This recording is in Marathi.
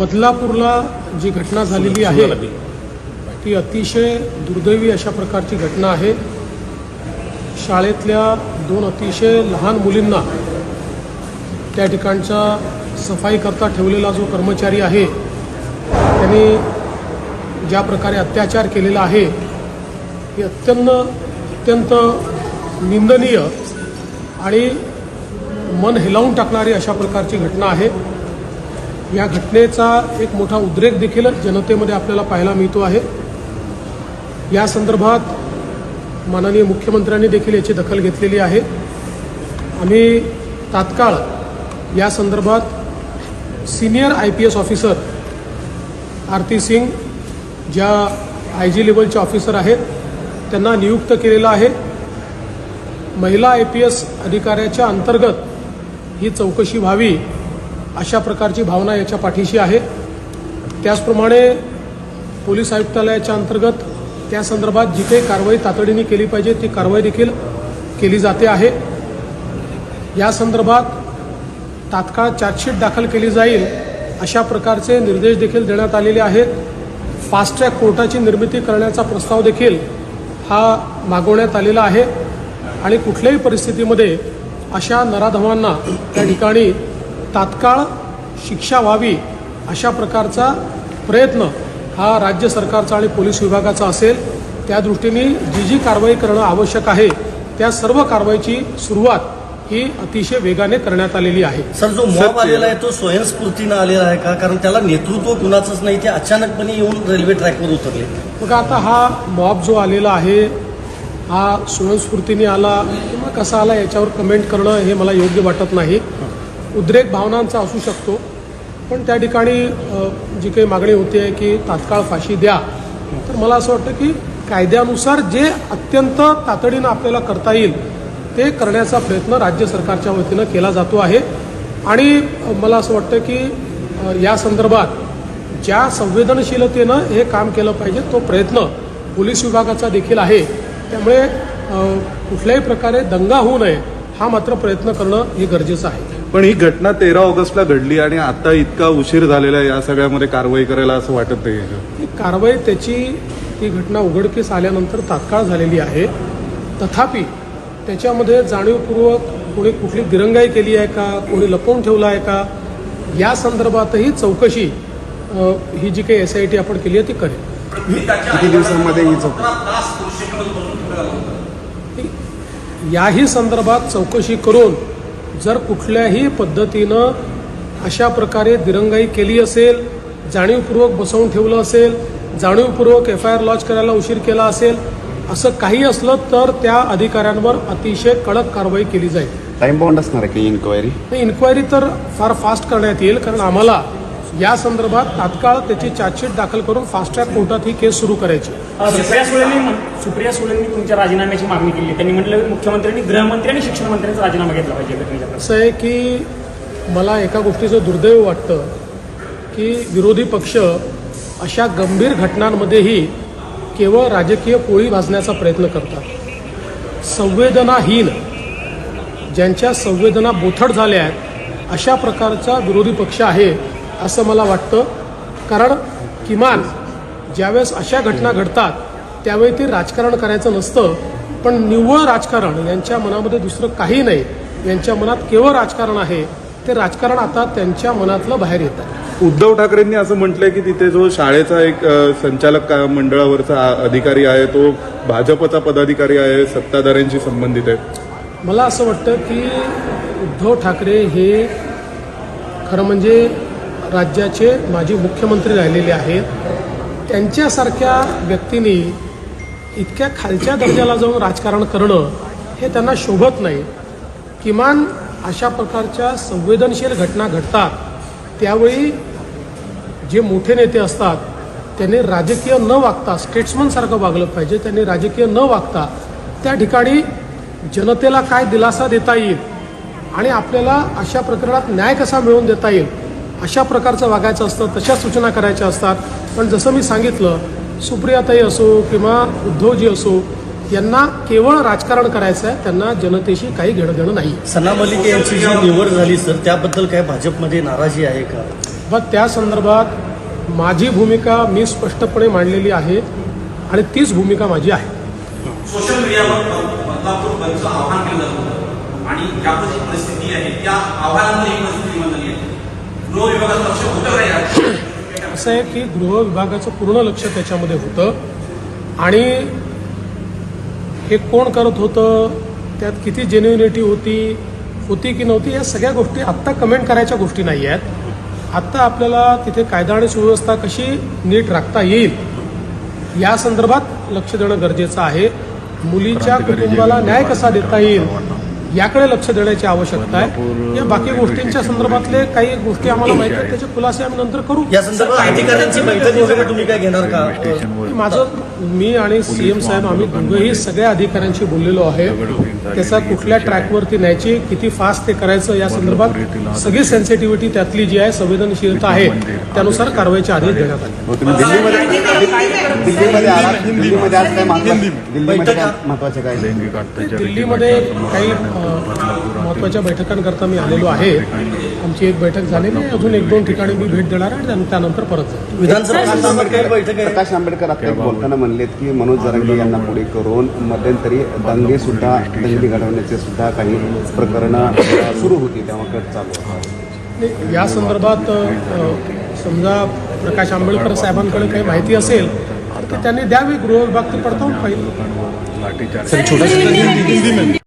बदलापूरला जी घटना झालेली आहे ती अतिशय दुर्दैवी अशा प्रकारची घटना आहे। शाळेतल्या 2 अतिशय लहान मुलींना त्या ठिकाणचा सफाई करता ठेवलेला जो कर्मचारी आहे त्यांनी ज्या प्रकारे अत्याचार केलेला आहे ही अत्यंत निंदनीय आणि मन हेलावून टाकणारी अशा प्रकारची घटना आहे। या घटनेचा एक मोठा उद्रेक देखील जनतेमध्ये आपल्याला पाहायला मिळतो आहे। या संदर्भात माननीय मुख्यमंत्र्यांनी देखील याची दखल घेतलेली आहे। आम्ही तात्काळ या संदर्भात सीनियर IPS ऑफिसर आरती सिंग ज्या IG लेवलचे ऑफिसर आहेत त्यांना नियुक्त केलेला आहे। महिला IPS अधिकाऱ्याच्या अंतर्गत ही चौकशी व्हावी अशा प्रकारची भावना याच्या पाठीशी आहे। त्याचप्रमाणे पोलीस आयुक्तालयाच्या अंतर्गत त्या संदर्भात जी काही कारवाई तातडीने केली पाहिजे ती कारवाई देखील केली जाते आहे। या संदर्भात तात्काळ चार्जशीट दाखल केली जाईल अशा प्रकारचे निर्देश देखील देण्यात आलेले आहेत। फास्ट ट्रॅक कोर्टाची निर्मिती करण्याचा प्रस्ताव देखील हा मागवण्यात आलेला आहे आणि कुठल्याही परिस्थितीमध्ये अशा नराधमांना त्या ठिकाणी तात्काळ शिक्षा व्हावी अशा प्रकारचा प्रयत्न हा राज्य सरकारचा आणि पोलीस विभागाचा असेल। त्या दृष्टीने जी कारवाई करणं आवश्यक आहे त्या सर्व कारवाईची सुरुवात ही अतिशय वेगाने करण्यात आलेली आहे। सर, जो मॉब आलेला आहे तो स्वयंस्फूर्तीनं आलेला आहे का? कारण त्याला नेतृत्व कुणाचंच नाही, ते अचानकपणे येऊन रेल्वे ट्रॅकवर उतरले। मग आता हा मॉब जो आलेला आहे हा स्वयंस्फूर्तीने आला किंवा कसा आला याच्यावर कमेंट करणं हे मला योग्य वाटत नाही। उद्रेक भावनांचा असू शकतो, पण त्या ठिकाणी जी काही मागणी होती आहे की तात्काळ फाशी द्या, तर मला असं वाटतं की कायद्यानुसार जे अत्यंत तातडीनं आपल्याला करता येईल ते करण्याचा प्रयत्न राज्य सरकारच्या वतीनं केला जातो आहे। आणि मला असं वाटतं की या संदर्भात ज्या संवेदनशीलतेनं हे काम केलं पाहिजे तो प्रयत्न पोलीस विभागाचा देखील आहे। त्यामुळे कुठल्याही प्रकारे दंगा होऊ नये हा मात्र प्रयत्न करणं हे गरजेचं आहे। पण ही घटना 13 ऑगस्टला घडली आणि आता इतका उशीर झालेला आहे, या सगळ्यामध्ये कारवाई करायला असं वाटत नाही? ही कारवाई ती घटना उघडकीस आल्यानंतर तात्काळ झालेली आहे। तथापि त्याच्यामध्ये जाणीवपूर्वक कोणी कुठली दिरंगाई केली आहे का, कोणी लपवून ठेवलं आहे का, या संदर्भातही चौकशी ही जी काही SIT आपण केली आहे ती करेल। किती दिवसांमध्ये ही याही संदर्भात चौकशी करून जर कुठल्याही पद्धतीनं अशा प्रकारे दिरंगाई केली असेल, जाणीवपूर्वक बसवून ठेवलं असेल, जाणीवपूर्वक FIR लॉन्च करायला उशीर केला असेल, असं काही असलं तर त्या अधिकाऱ्यांवर अतिशय कडक कारवाई केली जाईल। टाइम बाउंड असणार आहे की इन्क्वायरी? इन्क्वायरी तर फार फास्ट करण्यात येईल, कारण आम्हाला या संदर्भात तात्काळ त्याची चार्जशीट दाखल करून फास्ट ट्रॅक कोर्टात ही केस सुरू करायची। सुप्रिया सुळेंनी तुमच्या राजीनाम्याची मागणी केली। त्यांनी म्हटलं मुख्यमंत्र्यांनी, गृहमंत्री आणि शिक्षण मंत्र्यांचा राजीनामा घेतला पाहिजे। असं आहे की मला एका गोष्टीचं दुर्दैव वाटतं की विरोधी पक्ष अशा गंभीर घटनांमध्येही केवळ राजकीय पोळी भाजण्याचा प्रयत्न करतात। संवेदनाहीन, ज्यांच्या संवेदना बोथट झाल्या आहेत अशा प्रकारचा विरोधी पक्ष आहे असं मला वाटतं। कारण किमान ज्यावेळेस अशा घटना घडतात त्यावेळी ते राजकारण करायचं नसतं, पण निव्वळ राजकारण, यांच्या मनामध्ये दुसरं काही नाही, यांच्या मनात केवळ राजकारण आहे। ते राजकारण आता त्यांच्या मनातलं बाहेर येत आहे। उद्धव ठाकरेंनी असं म्हटलंय की तिथे जो शाळेचा एक संचालक मंडळावरचा अधिकारी आहे तो भाजपचा पदाधिकारी आहे, सत्ताधाऱ्यांशी संबंधित आहे। मला असं वाटतं की उद्धव ठाकरे हे खरं म्हणजे राज्याचे माजी मुख्यमंत्री राहिलेले आहेत। त्यांच्यासारख्या व्यक्तींनी इतक्या खालच्या दर्जाला जाऊन राजकारण करणं हे त्यांना शोभत नाही। किमान अशा प्रकारच्या संवेदनशील घटना घडतात त्यावेळी जे मोठे नेते असतात त्यांनी राजकीय न वागता स्टेट्समनसारखं वागलं पाहिजे। त्यांनी राजकीय न वागता त्या ठिकाणी जनतेला काय दिलासा देता येईल आणि आपल्याला अशा प्रकरणात न्याय कसा मिळवून देता येईल अशा प्रकारचं वागायचं असतं, तशा सूचना करायच्या असतात। पण जसं मी सांगितलं, सुप्रियाताई असो किंवा उद्धवजी असो, यांना केवळ राजकारण करायचं आहे, त्यांना जनतेशी काही घेणं देणं नाही। सना मलिक यांची जी निवड झाली सर, त्याबद्दल काय भाजपमध्ये नाराजी आहे का? मग त्या संदर्भात माझी भूमिका मी स्पष्टपणे मांडलेली आहे आणि तीच भूमिका माझी आहे. सोशल मीडियावर बदलापूर बंदचं आव्हान केलं जातं आणि ज्या परिस्थिती आहे त्या आव्हानांवर ही परिस्थिती बनली आहे. गृह विभागाचं लक्ष होतं का यात? असं आहे की गृह विभागाचं पूर्ण लक्ष त्याच्यामध्ये होतं आणि हे कोण करत होतं, त्यात किती जेन्युनिटी होती की नव्हती, या सगळ्या गोष्टी आत्ता कमेंट करायच्या गोष्टी नाही आहेत. आत्ता आपल्याला तिथे कायदा आणि सुव्यवस्था कशी नीट राखता येईल या संदर्भात लक्ष देणं गरजेचं आहे. मुलीच्या कुटुंबाला न्याय कसा देता येईल याकडे लक्ष देण्याची आवश्यकता आहे. या बाकी गोष्टींच्या संदर्भातले काही गोष्टी आम्हाला माहिती आहेत, त्याचे खुलासे आम्ही नंतर करू. या संदर्भात अधिकाऱ्यांची बैठक वगैरे तुम्ही काय घेणार का? मी आणि सीएम साहेब आम्ही दोघंही सगळ्या अधिकाऱ्यांशी बोललेलो आहे. त्याचा कुठल्या ट्रॅकवरती न्यायची, किती फास्ट ते करायचं या संदर्भात सगळी सेन्सिटिव्हिटी त्यातली जी आहे, संवेदनशीलता आहे, त्यानुसार कारवाईचे आदेश देण्यात आले. तुम्ही दिल्लीमध्ये आलात. दिल्लीमध्ये आज काय दिल्लीमध्ये काय महत्वाचे काय? दिल्लीमध्ये काही महत्त्वाच्या बैठकांकरता मी आलेलो आहे. आमची एक बैठक झालेली आहे, अजून 1-2 ठिकाणी मी भेट देणार आहे आणि त्यानंतर परत जाईल. विधानसभा काय बैठक आहे? प्रकाश आंबेडकर आता बोलताना म्हणलेत की मनोज जरांगे यांना पुढे करून मध्यंतरी दंगली घडवण्याचे सुद्धा काही प्रकरणं सुरू होती, तेव्हा कट चालू होता. या संदर्भात समजा प्रकाश आंबेडकर साहेबांकडे काही माहिती असेल तर त्यांनी द्यावी. गृह विभाग ती पडताळून पाहिजे.